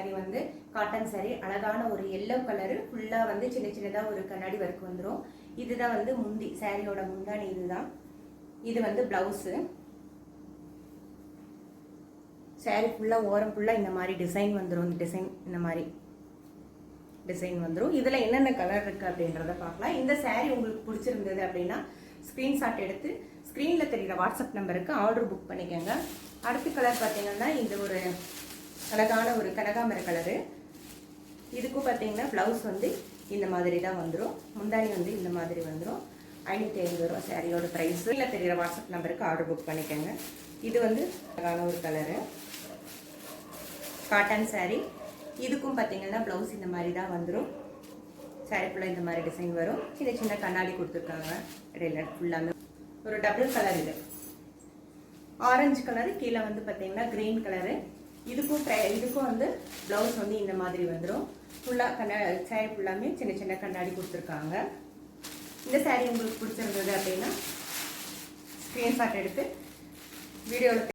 saree வந்து cotton saree அழகான ஒரு yellow கலர் ஃபுல்லா வந்து சின்ன சின்னதா ஒரு கண்ணாடி வர்க் வந்துரும். இதுதான் வந்து முந்தி சாரியோட முந்தானி இதுதான். இது வந்து பிளவுஸ். saree ஃபுல்லா ஓரம் ஃபுல்லா இந்த மாதிரி டிசைன் வந்துரும். இந்த டிசைன் இந்த மாதிரி டிசைன் வந்துரும். இதுல என்னென்ன கலர் இருக்கு அப்படின்றத பார்க்கலாம். இந்த saree உங்களுக்கு பிடிச்சிருந்தது அப்படின்னா ஸ்கிரீன்ஷாட் எடுத்து ஸ்கிரீன்ல தெரியுற வாட்ஸ்அப் நம்பருக்கு ஆர்டர் புக் பண்ணிக்கோங்க. அடுத்த கலர் பார்த்தீங்கன்னா இந்த ஒரு அழகான ஒரு கனகாமர கலரு. இதுக்கும் பார்த்தீங்கன்னா பிளவுஸ் வந்து இந்த மாதிரி தான் வந்துடும். முந்தானி வந்து இந்த மாதிரி வந்துடும். 550 ரூபா சாரியோட ப்ரைஸ். இல்லை தெரியுற வாட்ஸ்அப் நம்பருக்கு ஆர்டர் புக் பண்ணிக்கோங்க. இது வந்து அழகான ஒரு கலரு காட்டன் சாரீ. இதுக்கும் பார்த்தீங்கன்னா பிளவுஸ் இந்த மாதிரி தான் வந்துடும். சாரீ ஃபுல்லாக இந்த மாதிரி டிசைன் வரும். சின்ன சின்ன கண்ணாடி கொடுத்துருக்காங்க இடையில ஃபுல்லாமே. ஒரு டபுள் கலர் இது ஆரஞ்சு கலர், கீழே வந்து பார்த்தீங்கன்னா கிரீன் கலரு. இதுக்கும் வந்து பிளவுஸ் வந்து இந்த மாதிரி வந்துடும். ஃபுல்லாக சாரீ ஃபுல்லாமே சின்ன சின்ன கண்ணாடி கொடுத்துருக்காங்க. இந்த சாரீ உங்களுக்கு பிடிச்சிருந்தது அப்படின்னா ஸ்க்ரீன்ஷாட் எடுத்து வீடியோவில்